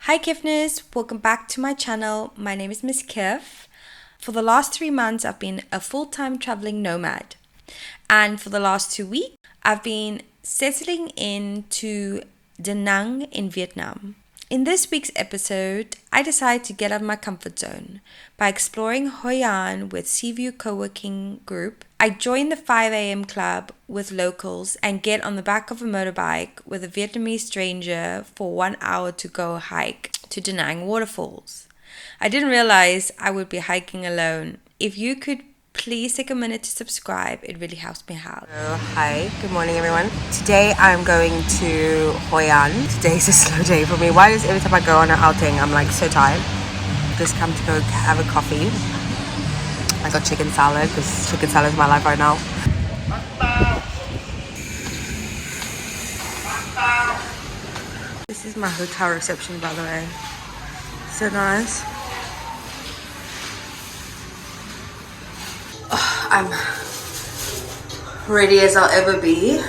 Hi Kiffness, welcome back to my channel. My name is Miss Kiff. For the last 3 months, I've been a full-time traveling nomad. And for the last 2 weeks, I've been settling into Da Nang in Vietnam. In this week's episode, I decided to get out of my comfort zone by exploring Hoi An with Seaview Co-working Group. I joined the 5 a.m. club with locals and get on the back of a motorbike with a Vietnamese stranger for 1 hour to go hike to Da Nang Waterfalls. I didn't realize I would be hiking alone. If you could please take a minute to subscribe, it really helps me out. Hi, good morning everyone. Today I'm going to Hoi An. Today's a slow day for me. Why is every time I go on an outing I'm like so tired? Just come to go have a coffee. I got chicken salad because chicken salad is my life right now. This is my hotel reception, by the way. So nice. I'm ready as I'll ever be.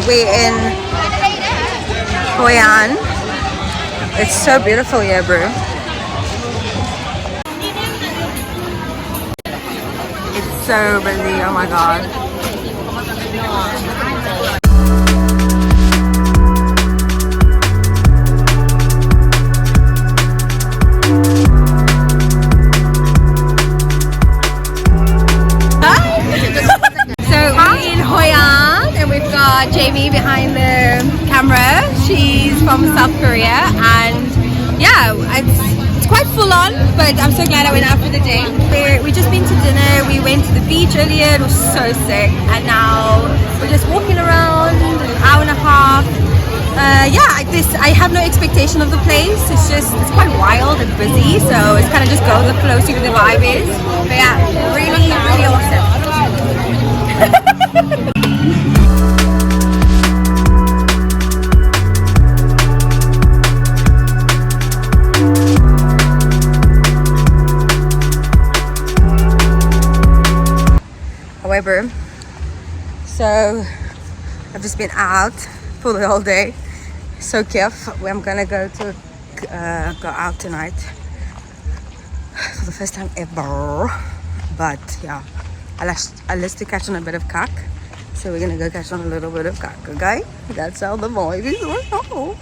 We're in Hoi An. It's so beautiful here, bro. It's so busy, oh my god. So we're in Hoi An and we've got Jamie behind the camera. She's from South Korea and yeah, it's quite full on, but I'm so glad I went out for the day. We just been to dinner, we went to the beach earlier, it was so sick, and now we're just walking around an hour and a half. I have no expectation of the place. It's quite wild and busy, so it's kind of just go with the flow, see what the vibe is. But yeah, really, really awesome. However, so I've just been out for the whole day. So Kiff, I'm gonna go out tonight for the first time ever. But yeah, I list to catch on a bit of cack, so we're gonna go catch on a little bit of cack. Okay, that's how the vibe is. Oh.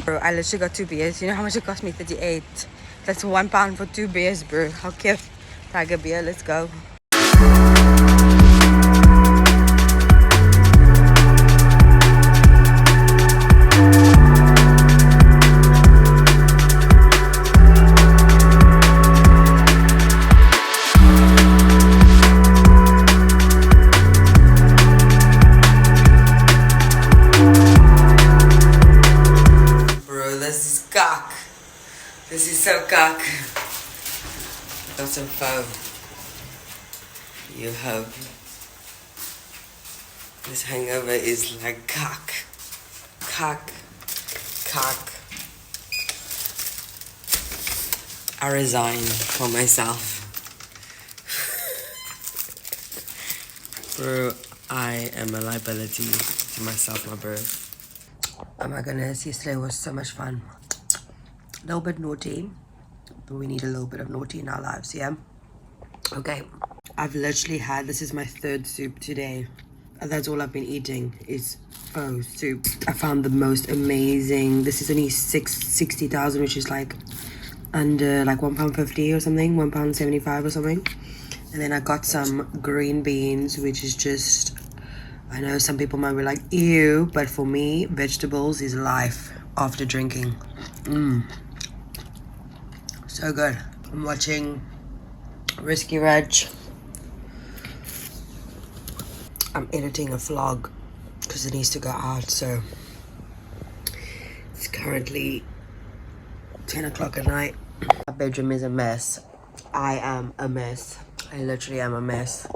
Bro, I literally got 2 beers. You know how much it cost me? 38. That's £1 for 2 beers, bro. How Kiff? Tiger beer. Let's go. This is so cock. Got some foam. You hope. This hangover is like cock. Cock. I resigned for myself. Bro, I am a liability to myself, my bro. Oh my goodness, yesterday was so much fun. A little bit naughty, but we need a little bit of naughty in our lives, yeah? Okay, I've literally had, this is my third soup today. That's all I've been eating is pho soup. I found the most amazing, this is only 60,000, which is like under like £1.50 or something, £1.75 or something. And then I got some green beans, which is just, I know some people might be like, ew, but for me, vegetables is life after drinking. So good. I'm watching Risky Reg. I'm editing a vlog because it needs to go out, so it's currently 10 o'clock at night. My bedroom is a mess. I am a mess. I literally am a mess.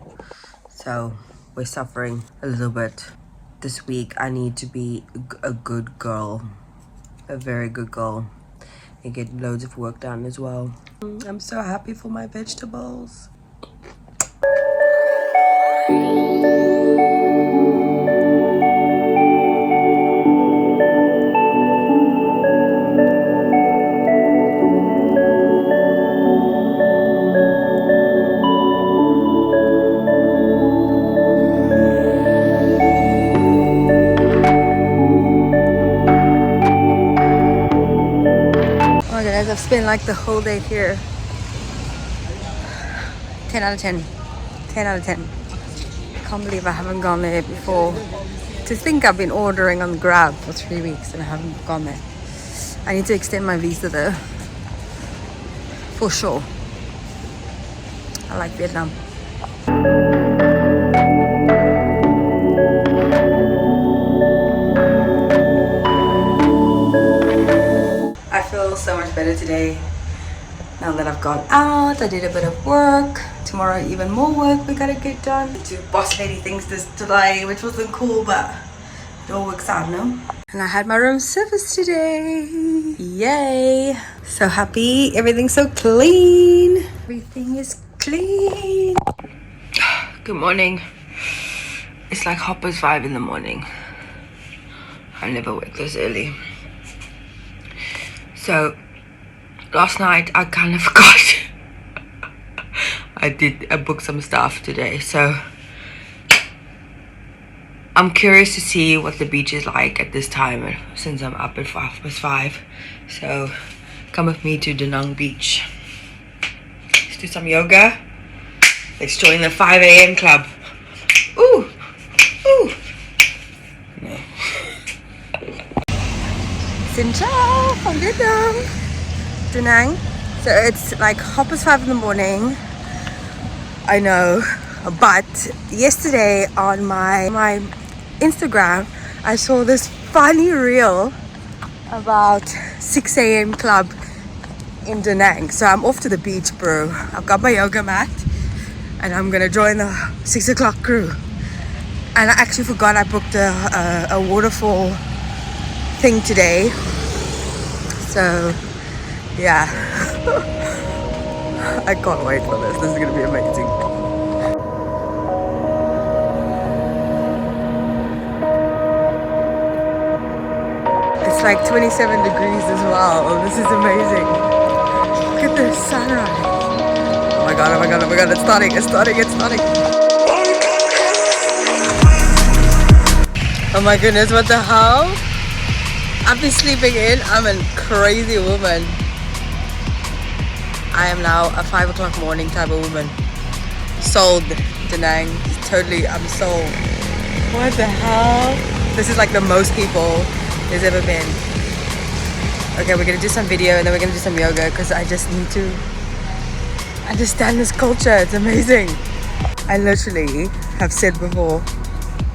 So we're suffering a little bit. This week I need to be a good girl. A very good girl. And get loads of work done as well. I'm so happy for my vegetables. Oh my goodness, I've spent like the whole day here. 10 out of 10. 10 out of 10. Can't believe I haven't gone there before. To think I've been ordering on Grab for 3 weeks and I haven't gone there. I need to extend my visa though. For sure. I like Vietnam. I feel so much better today. Now that I've gone out, I did a bit of work. Tomorrow even more work we gotta get done. Do boss lady things this today, which wasn't cool, but it all works out, no? And I had my room service today. Yay! So happy, everything's so clean. Everything is clean. Good morning. It's like 5:30 in the morning. I never wake this early. So last night I kind of forgot. I booked some stuff today, so I'm curious to see what the beach is like at this time since I'm up at 5:05. So come with me to Da Nang Beach. Let's do some yoga. Let's join the 5 a.m. club. Ooh, ooh. No. Xin chào from Vietnam. Da Nang. So it's like 5:30 in the morning. I know, but yesterday on my Instagram I saw this funny reel about 6 a.m. club in Da Nang. So I'm off to the beach, bro. I've got my yoga mat and I'm gonna join the 6 o'clock crew. And I actually forgot I booked a waterfall thing today. So yeah. I can't wait for this. This is gonna be amazing. It's like 27 degrees as well. This is amazing. Look at the sunrise. Oh my god, oh my god, oh my god. It's starting, it's starting, it's starting. Oh my goodness, what the hell? I've been sleeping in. I'm a crazy woman. I am now a 5 o'clock morning type of woman. Sold, Da Nang. Totally, I'm sold. What the hell? This is like the most people there's ever been. Okay, we're gonna do some video and then we're gonna do some yoga because I just need to understand this culture. It's amazing. I literally have said before,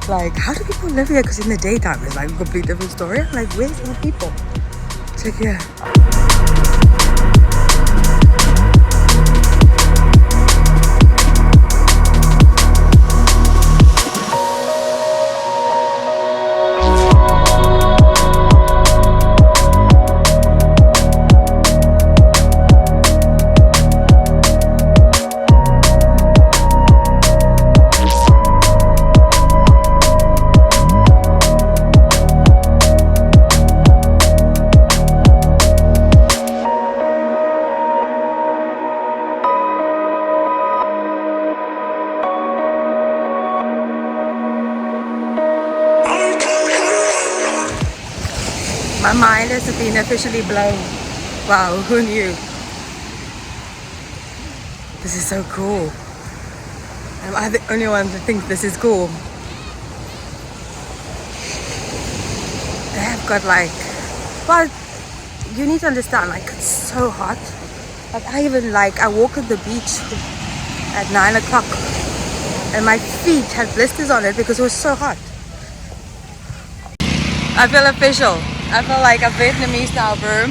like, how do people live here? Because in the daytime it's like a complete different story. I'm like, where's the people? It's like, yeah. mind has been officially blown. Wow, who knew? This is so cool. Am I the only one that thinks this is cool? They have got like, well, you need to understand, like it's so hot. Like I walk on the beach at 9 o'clock and my feet had blisters on it because it was so hot. I feel official. I feel like a Vietnamese now, bro.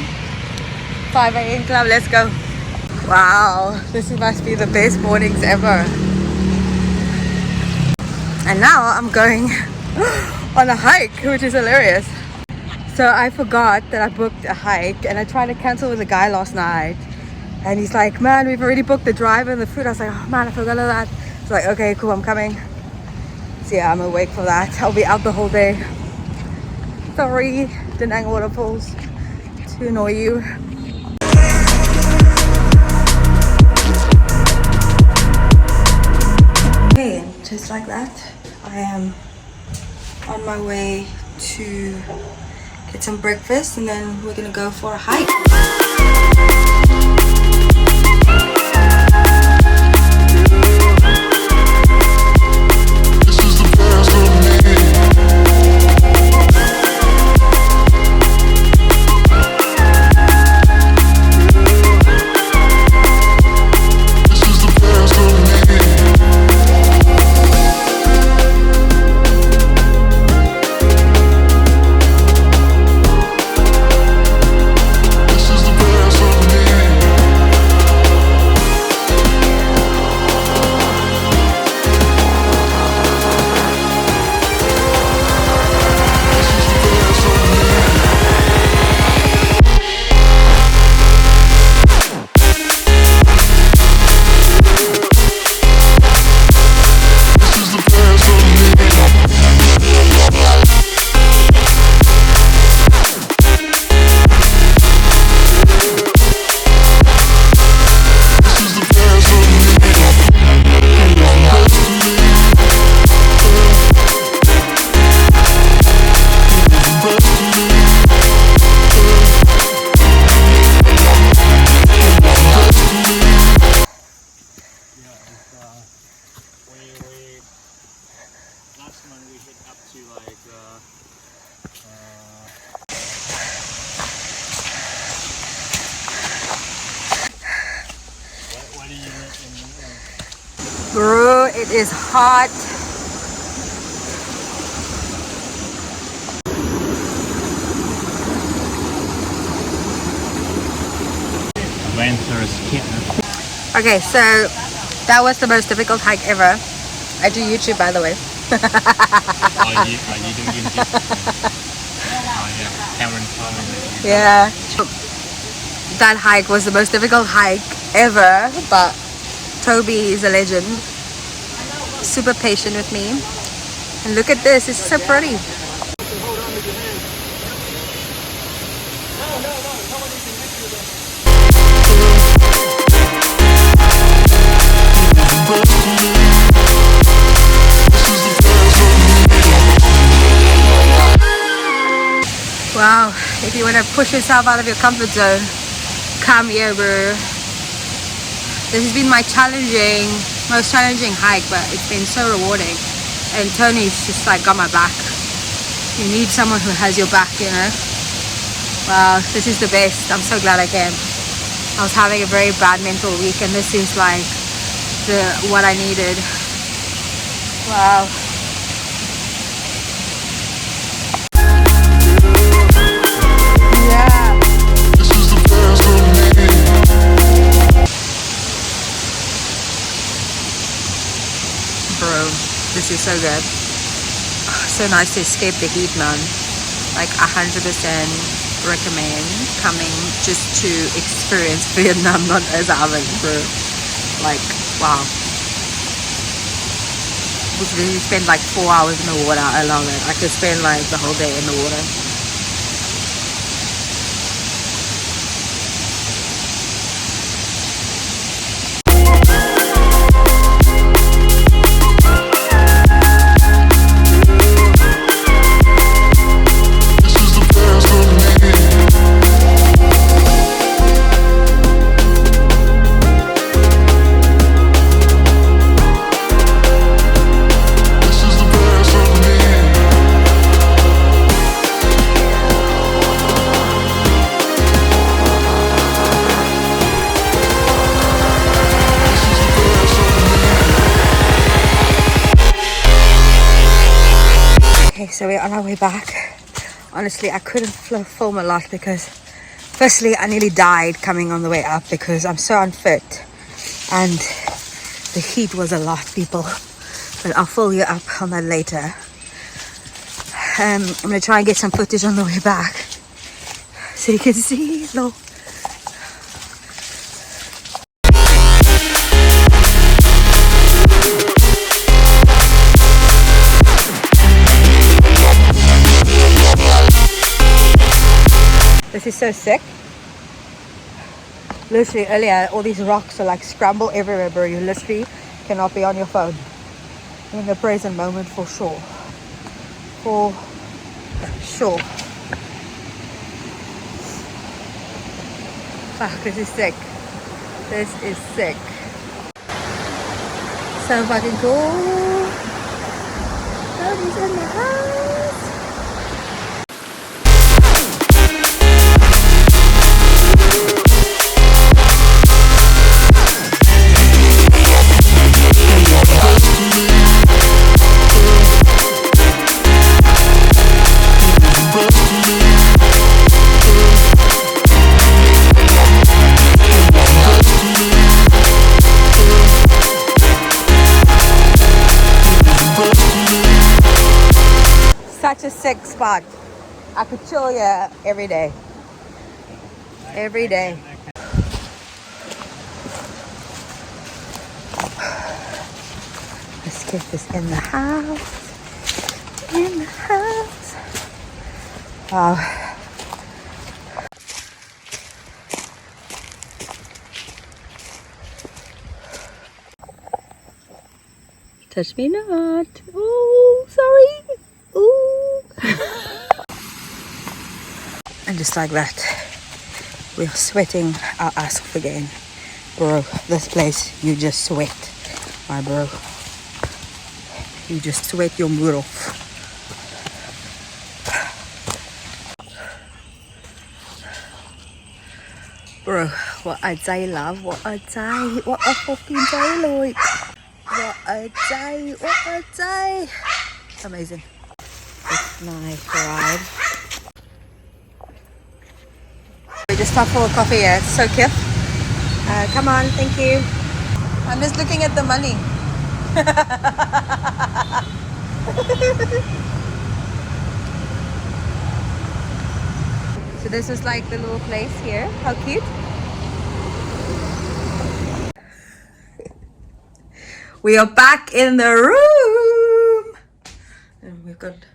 5 a.m. club, let's go. Wow, this must be the best mornings ever. And now I'm going on a hike, which is hilarious. So I forgot that I booked a hike and I tried to cancel with a guy last night. And he's like, man, we've already booked the driver and the food. I was like, oh man, I forgot all that. It's like, okay, cool, I'm coming. So yeah, I'm awake for that. I'll be out the whole day. Sorry, Da Nang Waterfalls to annoy you. Okay, and just like that, I am on my way to get some breakfast and then we're gonna go for a hike. Bro, it is hot. Okay, so that was the most difficult hike ever. I do YouTube, by the way. You do YouTube? Cameron Farming. Yeah. That hike was the most difficult hike ever, but Toby is a legend. Super patient with me. And look at this, it's so pretty. Wow, if you want to push yourself out of your comfort zone, come here, bro. This has been my most challenging hike, but it's been so rewarding. And Tony's just like got my back. You need someone who has your back, you know. Wow, this is the best. I'm so glad I came. I was having a very bad mental week, and this is like what I needed. Wow. Bro, this is so good. So nice to escape the heat, man. Like 100% recommend coming just to experience Vietnam, not as a oven, bro. Like, wow. We really spend like 4 hours in the water. I love it. I could spend like the whole day in the water. So we're on our way back. Honestly, I couldn't film a lot because firstly, I nearly died coming on the way up because I'm so unfit and the heat was a lot, people. But I'll fill you up on that later. I'm gonna try and get some footage on the way back so you can see. Look. This is so sick. Literally earlier, all these rocks are like scrambled everywhere, bro. You literally cannot be on your phone. In the present moment, for sure. For sure. Fuck, this is sick. This is sick. So fucking cool. Nobody's in the house. Such a sick spot. I could chill here every day. Every day. Let's get this in the house. In the house. Wow. Touch me not. Oh, sorry. Ooh. And just like that, we are sweating our ass off again. Bro, this place, you just sweat, my bro. You just sweat your mood off. Bro, what a day, love. What a day. What a fucking day, like. What a day. What a day. Amazing. It's my ride. We just stopped for a coffee here. It's so Kiff. Come on, thank you. I'm just looking at the money. So this is like the little place here. How cute. We are back in the room. And we've got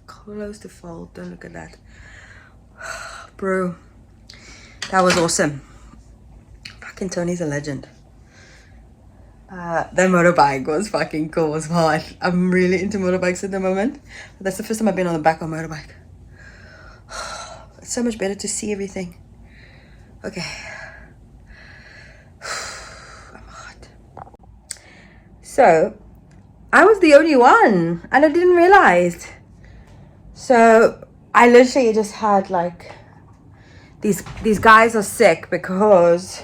clothes to fold. Don't look at that. Bro, that was awesome. Fucking Tony's a legend. The motorbike was fucking cool as well. I'm really into motorbikes at the moment. But that's the first time I've been on the back of a motorbike. It's so much better to see everything. Okay. I'm hot. So, I was the only one and I didn't realize. So, I literally just had like, these guys are sick because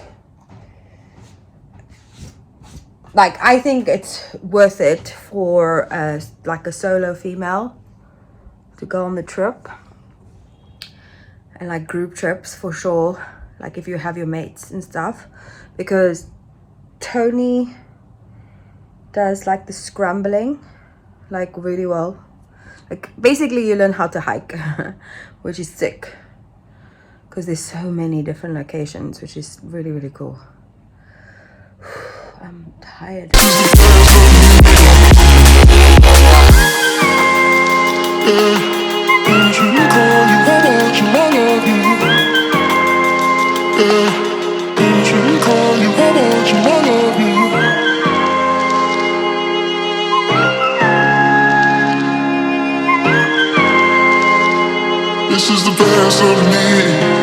like I think it's worth it for like a solo female to go on the trip, and like group trips for sure, like if you have your mates and stuff, because Tony does like the scrambling like really well. Like basically you learn how to hike which is sick because there's so many different locations, which is really, really cool. I'm tired. This is the best of me.